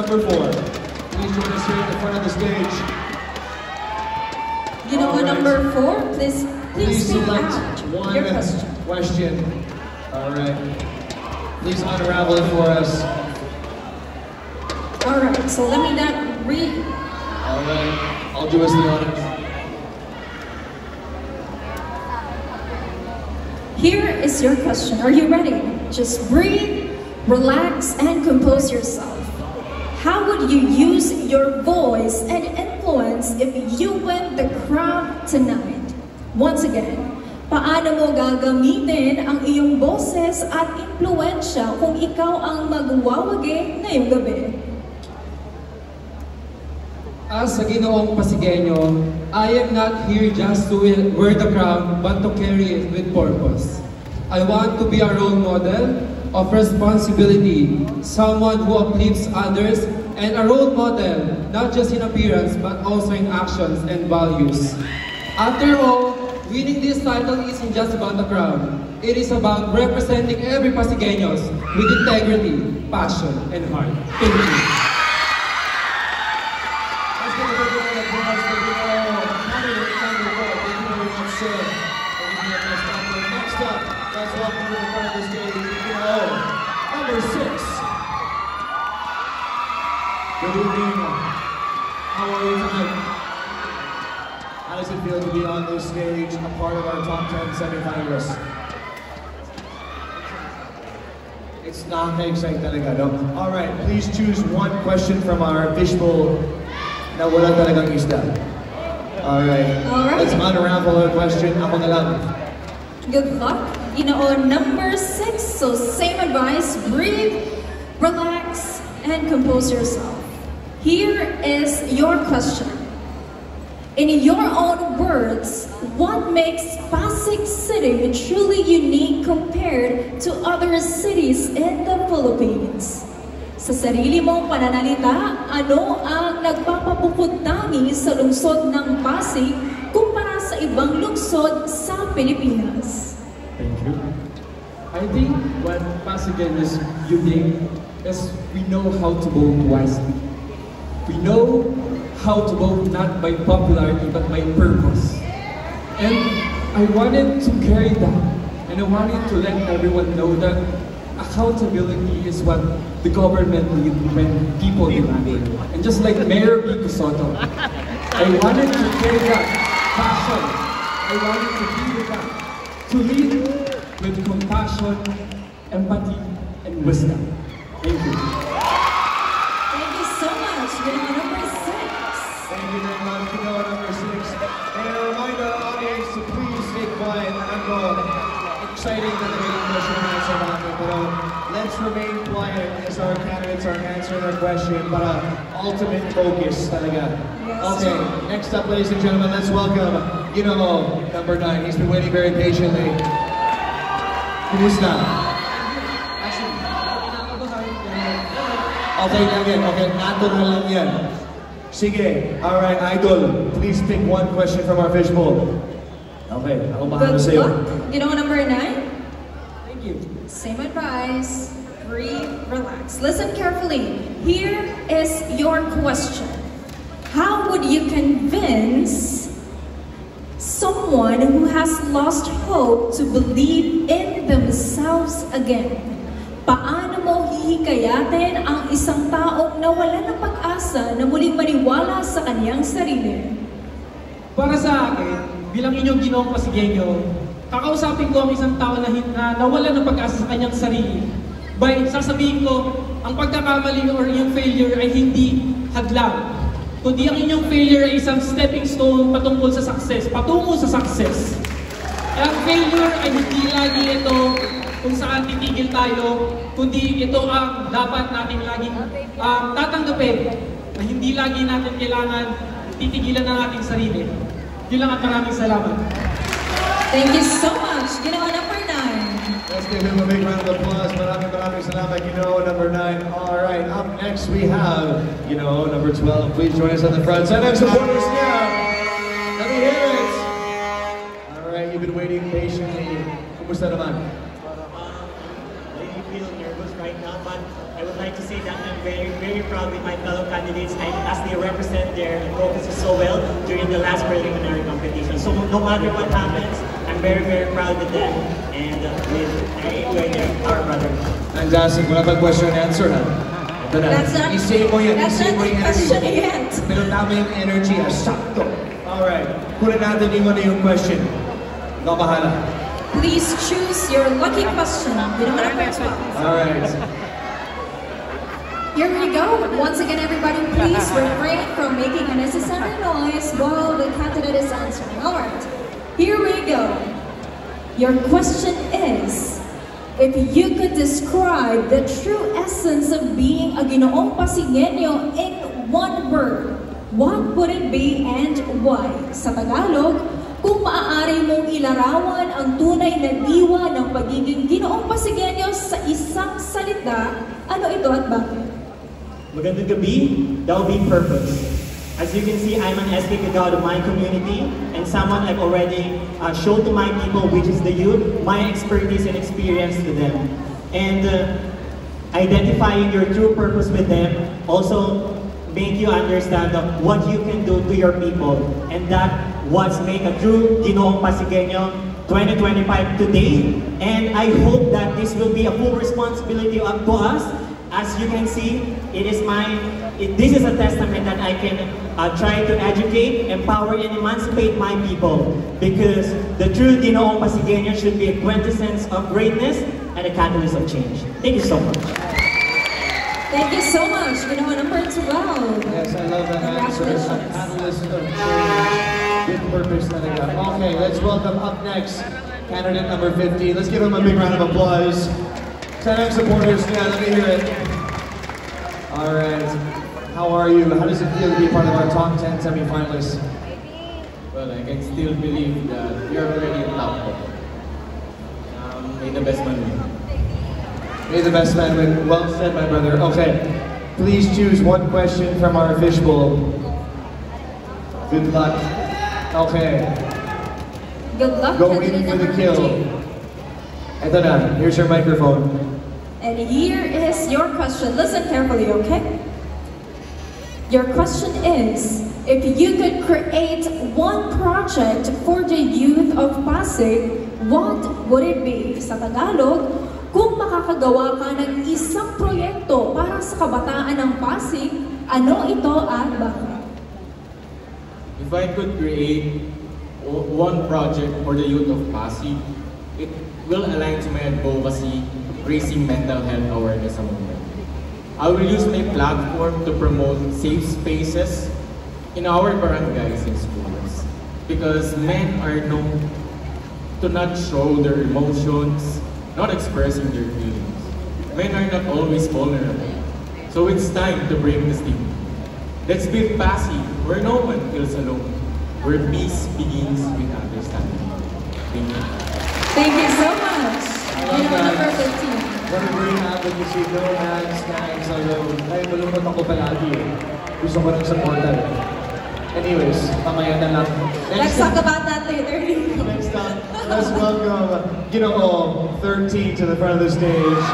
number 4. Please join us here at the front of the stage. You know what, number 4? Please select one your question. All right. Please unravel it for us. All right, so let me not read. All right, I'll do us the honors. Here is your question. Are you ready? Just breathe, relax, and compose yourself. How would you use your voice and influence if you win the crown tonight? Once again, paano mo gagamitin ang iyong boses at impluensya kung ikaw ang magwawagi ngayong gabi? As a Ginoong Pasigueño, I am not here just to wear the crown, but to carry it with purpose. I want to be a role model of responsibility, someone who uplifts others, and a role model, not just in appearance, but also in actions and values. After all, winning this title isn't just about the crown. It is about representing every Pasigueños with integrity, passion, and heart. Thank you. Next up, let's welcome to the front of the stage, number 6. Good evening. How are you tonight? How does it feel to be on this stage, a part of our top 10 semifinalists? It's nakaka-excite talaga, no? Alright, please choose one question from our fishbowl na wala talagang isda. Alright, let's unravel our question. Ako na lang. Good luck. You know, number 6, so same advice, breathe, relax, and compose yourself. Here is your question. In your own words, what makes Pasig City truly unique compared to other cities in the Philippines? Sa sarili mong pananalita, ano ang nagpapapupod-tangi sa lungsod ng Pasig kumpara sa ibang lungsod sa Pilipinas? Thank you. I think what Pasigueño is unique is we know how to vote wisely. We know how to vote not by popularity but by purpose. And I wanted to carry that, and I wanted to let everyone know that accountability is what the government needs when people demand it. And just like Mayor Vico Soto, I wanted to carry that passion. I wanted to be with that, to lead with compassion, empathy, and wisdom. Thank you. Thank you so much. We're on number 6. Thank you very much. You know, number 6. And a reminder, audience, to please stay quiet. Exciting that the question and answer natin, pero let's remain quiet as our candidates are answering their question, para ultimate focus talaga. Okay, next up, ladies and gentlemen, let's welcome, number 9. He's been waiting very patiently. Kumusta? Okay lang yan. Okay, natural lang yan. Sige, alright, Idol, please pick one question from our fishbowl. Okay, ako bahala sa'yo. You know number 9? Thank you. Same advice. Breathe, relax. Listen carefully. Here is your question. How would you convince someone who has lost hope to believe in themselves again? Paano mo hihikayatin ang isang taong nawalan ng pag-asa na muling maniwala sa kanyang sarili? Para sa akin, bilang inyong Ginoong Pasigueño, kakausapin ko ang isang tao na nawalan ng pag-asa sa kanyang sarili. By sasabihin ko, ang pagkakamali or yung failure ay hindi hadlang, kundi ang inyong failure ay isang stepping stone patungkol sa success, patungo sa success. Ang failure ay hindi lagi ito kung saan titigil tayo, kundi ito ang dapat natin laging tatanggapin na hindi lagi natin kailangan titigilan ng ating sarili. Yun lang at maraming salamat. Thank you so much. Number 9. Let's give him a big round of applause. Maraming salamat, number 9. All right, up next we have, number 12. Please join us on the front. Send up supporters now. Let me hear it. All right, you've been waiting patiently. Kumusta naman? I feel nervous right now, but I would like to say that I'm very, very proud with my fellow candidates as they represent their advocacy so well during the last preliminary competition. So no matter what happens, I'm very, very proud with them and with our brother. Fantastic. Wala pang question and answer, ha? Ito na. I-save mo yan. I-save mo yung energy. Pero tama yung energy, ha? Sakto. Alright. Kunin natin yung question. Ikaw bahala. Please choose your lucky question. You don't have to. Alright. Here we go. Once again, everybody, please refrain from making unnecessary noise while the candidate is answering. Alright. Here we go. Your question is, if you could describe the true essence of being a Ginoong Pasigueño in one word, what would it be and why? Sa Tagalog, kung maaari mong ilarawan ang tunay na diwa ng pagiging Ginoong Pasigueño sa isang salita, ano ito at bakit? Magandang gabi, that would be purpose. As you can see, I'm an SK Kagao of my community and someone I've already showed to my people, which is the youth, my expertise and experience to them. And identifying your true purpose with them also make you understand what you can do to your people. And that what's make a true Ginoong Pasigueño 2025 today. And I hope that this will be a full responsibility up to us. As you can see, this is a testament that I can try to educate, empower, and emancipate my people. Because the true Ginoong Pasigueño should be a quintessence of greatness and a catalyst of change. Thank you so much. Thank you so much. Ginoong number 12. Yes, I love that answer. A catalyst of change. Good purpose talaga. Okay, let's welcome up next candidate number 50. Let's give him a big round of applause. Senang supporters, yeah, let me hear it. Alright, how are you? How does it feel to be part of our top 10 semifinalists? Well, I can still believe that you're already in top 10. May the best man win. May the best man win. Well said, my brother. Okay, please choose one question from our fishbowl. Good luck. Okay. Good luck, Going candidate for the number kill. 15. Ito na, here's your microphone. And here is your question. Listen carefully, okay? Your question is, if you could create one project for the youth of Pasig, what would it be? Sa Tagalog, kung makakagawa ka ng isang proyekto para sa kabataan ng Pasig, ano ito at bakit? If I could create one project for the youth of Pasig, it will align to my advocacy, raising mental health awareness among them. I will use my platform to promote safe spaces in our barangays and schools, because men are known to not show their emotions, not expressing their feelings. Men are not always vulnerable, so it's time to break the stigma. Let's build Pasig where no one feels alone, where peace begins with understanding. Thank you. Thank you so much. Number 15. What a great advocacy. No man stands alone. Ay, malungkot ako palagi eh. Gusto ko ng supportan. Anyways, mamaya na lang. Let's talk about that later. Next up, let's welcome Ginoong 13 to the front of the stage.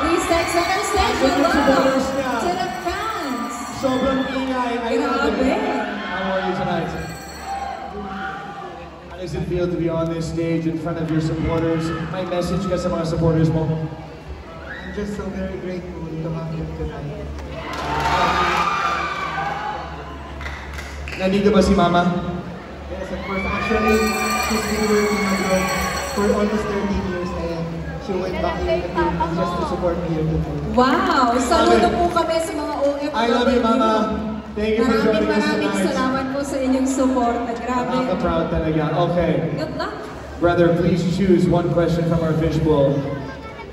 Please take center stage. Good Hello supporters niya. to the fans. Sobrang ingay. I love Grabe. it. How are you tonight? How does it feel to be on this stage in front of your supporters? May message ka sa mga supporters mo? I'm just so very grateful to have you tonight. Nandito ba si Mama? Yes, of course. Actually, she's been working abroad for almost 13 years and she went back here in the Philippines just to support me here today. Wow! Saludo po kami sa mga OFW. I love you, Mama. Thank you for joining us Maraming tonight. salamat po sa inyong support. Grabe. Nakaka-proud talaga. Okay. Good luck. Brother, please choose one question from our fishbowl.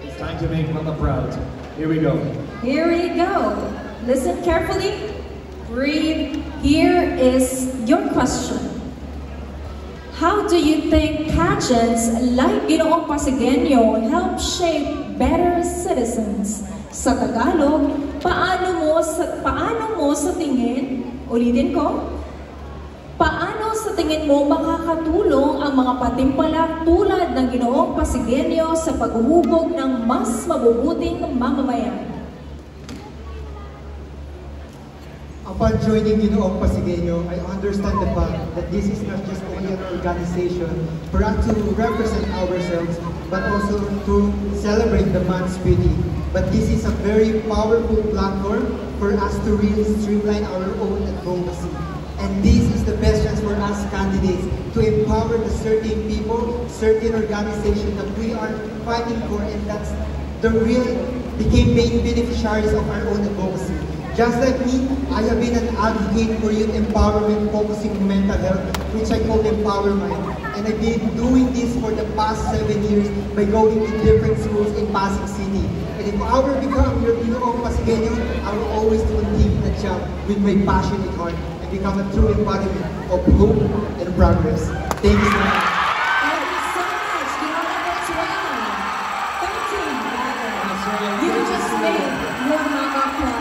It's time to make Mama proud. Here we go. Here we go. Listen carefully. Breathe. Here is your question. How do you think pageants like Ginoong Pasigueño help shape better citizens? Sa Tagalog, paano mo sa tingin, ulitin ko, paano sa tingin mo makakatulong ang mga patimpalak tulad ng Ginoong Pasigueño sa paghuhubog ng mas mabubuting mamamayan? Upon joining Ginoong Pasigueño, I understand the fact that this is not just only an organization for us to represent ourselves, but also to celebrate the man's beauty. But this is a very powerful platform for us to really streamline our own advocacy. And this is the best chance for us candidates to empower the certain people, certain organizations that we are fighting for, and that's the real became main beneficiaries of our own advocacy. Just like me, I have been an advocate for youth empowerment focusing on mental health, which I call Empowerment. And I've been doing this for the past 7 years by going to different schools in Pasig City. And if I were to become your Ginoong Pasigueño, I will always continue the job with my passionate heart and become a true embodiment of hope and progress. Thank you so much. Thank you so much, Ginoong number 12. 13, you just made your mock-up plan.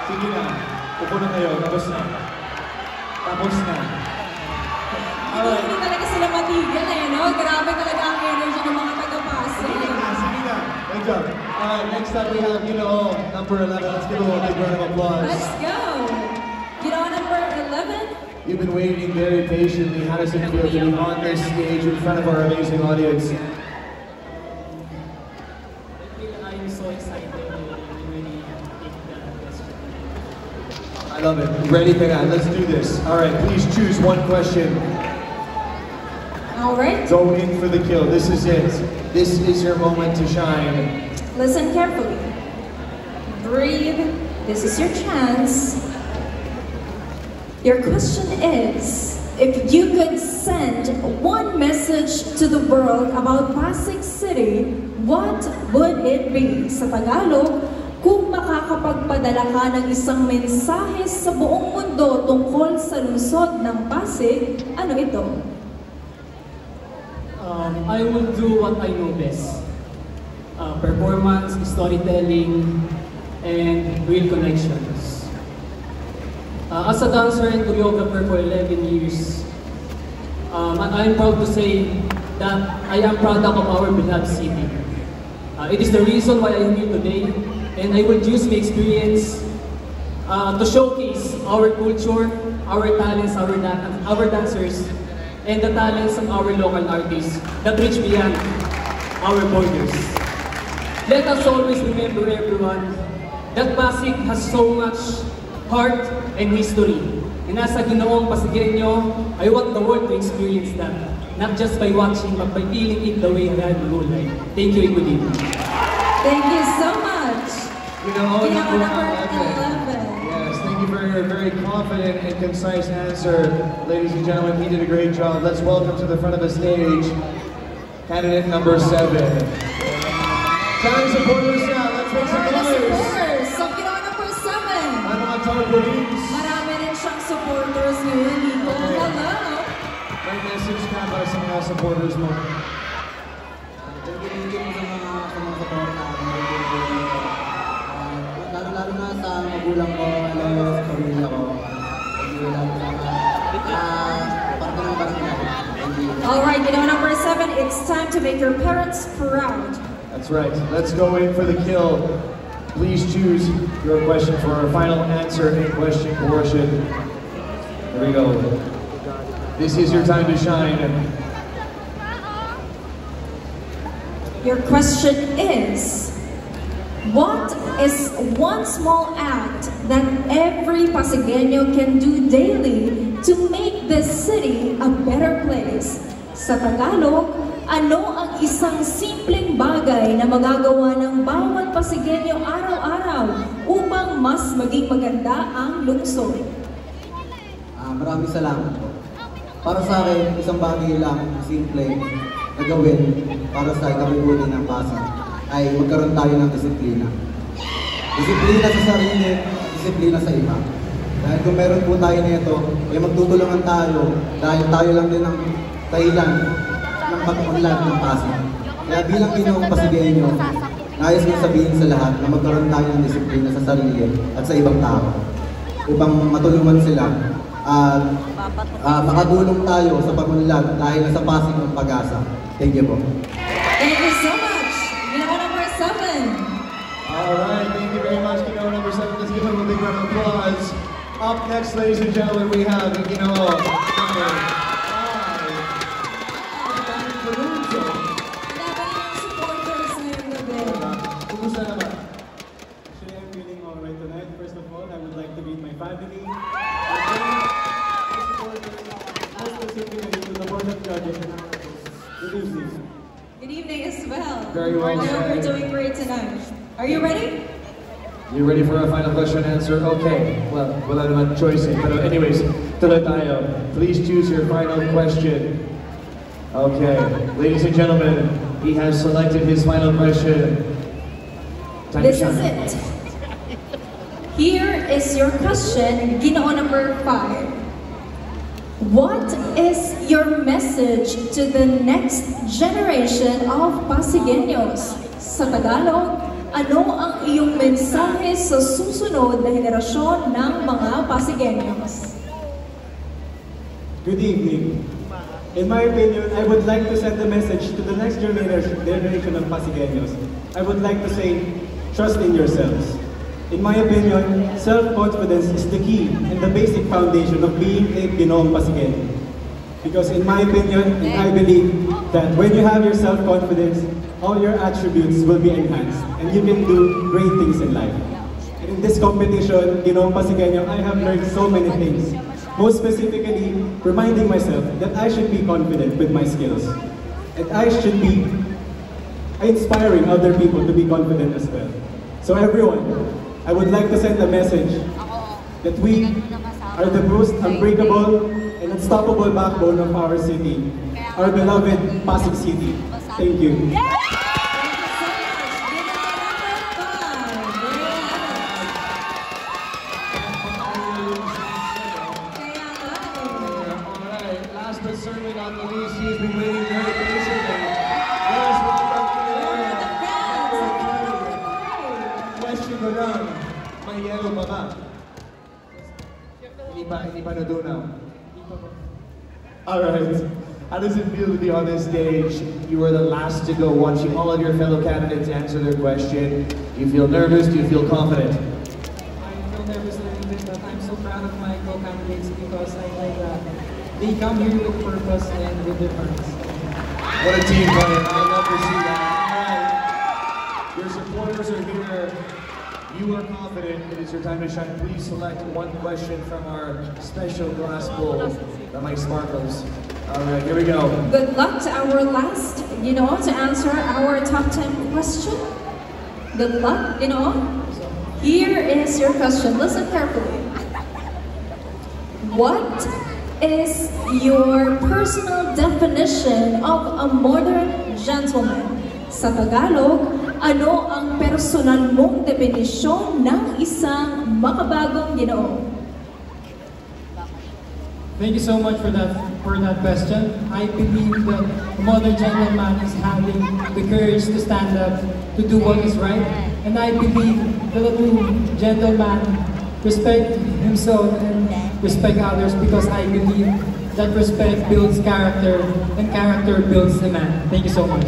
Sige na, upo na kayo, tapos na. Tapos na. Hindi talaga sila matigil eh, no? Grabe talaga ang energy ng mga taga-Pasig. Sige na. Good job. Alright, next up we have Ginoo number 11. Let's give him a big round of applause. Let's go! Ginoo number 11. You've been waiting very patiently. How does it feel to be on this stage in front of our amazing audience? I'm so excited. I love it. Ready, Pegan? Let's do this. All right, please choose one question. All right. Go in for the kill. This is it. This is your moment to shine. Listen carefully. Breathe. This is your chance. Your question is, if you could send one message to the world about Pasig City, what would it be? Sa Tagalog, kung makakapagpadala ka ng isang mensahe sa buong mundo tungkol sa lungsod ng Pasig, ano ito? I will do what I know best. Performance, storytelling, and real connections. As a dancer and choreographer for 11 years, I'm proud to say that I am product of our beloved city. It is the reason why I am here today, and I will use my experience to showcase our culture, our talents, our dancers, and the talents of our local artists that reach beyond our borders. Let us always remember, everyone, that Pasig has so much heart and history. And as a Ginoong Pasigueño, I want the world to experience that, not just by watching, but by feeling it the way I had my whole life. Thank you and good evening. Thank you so much. Ginoo Ginoo number number 11. 11. Yes, thank you for your very confident and concise answer. Ladies and gentlemen, he did a great job. Let's welcome to the front of the stage, candidate number 7. Time supporters now, let's make some Para noise. supporters sa Ginoo number 7. Ano mga tarpaulins? Marami rin siyang supporters ngayon dito. Okay. Hello! May message ka para sa mga supporters mo. Thank you sa mga support natin. Lalo na sa magulang ko, sa pamilya ko. Thank you lang sa parte ng barangay. Thank you. Alright, Ginoo number 7, it's time to make your parents proud. That's right. Let's go in for the kill. Please choose your question for our final answer and question portion. Here we go. This is your time to shine. Your question is, what is one small act that every Pasigueño can do daily to make this city a better place? Sa Tagalog, ano ang isang simpleng bagay na magagawa ng bawat Pasigueño araw-araw upang mas maging maganda ang lungsod? Maraming salamat po. Para sa akin, isang bagay lang, simple, na gawin para sa ikabubuti ng Pasig ay magkaroon tayo ng disiplina. Disiplina sa sarili, disiplina sa iba. Dahil kung meron po tayo nito, ay magtutulungan tayo dahil tayo lang din ang dahilan ng pag-unlad ng Pasig. Kaya bilang Ginoong Pasigueño, nais kong sabihin sa lahat na magkaroon tayo ng disiplina sa sarili at sa ibang tao upang matulungan sila at makatulong tayo sa pagunlad dahil sa Pasig ng Pag-asa. Thank you po. Thank you so much. Ginoo number 7. Alright, thank you very much, Ginoo number 7. Let's give him a big round of applause. Up next, ladies and gentlemen, we have Ginoo number 5. Actually, I'm feeling alright tonight. First of all, I would like to greet my family. Most specifically to the board of judges and our hosts. Good evening. Good evening as well. Very well I know said. we're doing great tonight. Are you ready? You ready for a final question and answer? Okay. Well, wala naman choices. But anyways, tuloy tayo. Please choose your final question. Okay. Ladies and gentlemen, he has selected his final question. Time to This is shine. it. Here is your question, Ginoo number 5. What is your message to the next generation of Pasigueños? Sa Tagalog, ano ang iyong mensahe sa susunod na henerasyon ng mga Pasigueños? Good evening. In my opinion, I would like to send a message to the next generation of Pasigueños. I would like to say, trust in yourselves. In my opinion, self-confidence is the key and the basic foundation of being a Ginoong Pasigueño. Because in my opinion, and I believe that when you have your self-confidence, all your attributes will be enhanced and you can do great things in life. And in this competition, Ginoong Pasigueño, I have learned so many things. Most specifically, reminding myself that I should be confident with my skills. And I should be inspiring other people to be confident as well. So everyone, I would like to send a message that we are the most unbreakable and unstoppable backbone of our city, our beloved Pasig City. Thank you. Alright, last but certainly not the least, he's been waiting very patiently. Let us welcome Question ko lang, may yellow pa ba? Hindi pa nadunaw. Alright, how does it feel to be on this stage? You were the last to go, watching all of your fellow candidates answer their question. Do you feel nervous? Do you feel confident? I feel nervous a little bit, but I'm so proud of my co-candidates because I know that they come here with purpose and with their hearts. What a team player. I love to see that. Alright. Your supporters are here. You are confident. It is your time to shine. Please select one question from our special glass bowl that might sparkles. Alright, here we go. Good luck to our last, to answer our top 10 question. Good luck, Here is your question. Listen carefully. What is your personal definition of a modern gentleman? Sa Tagalog, ano ang personal mong definisyon ng isang makabagong Ginoo? Thank you so much for that question. I believe that a modern gentleman is having the courage to stand up, to do what is right. And I believe that a true gentleman respect himself and respect others because I believe that respect builds character and character builds a man. Thank you so much.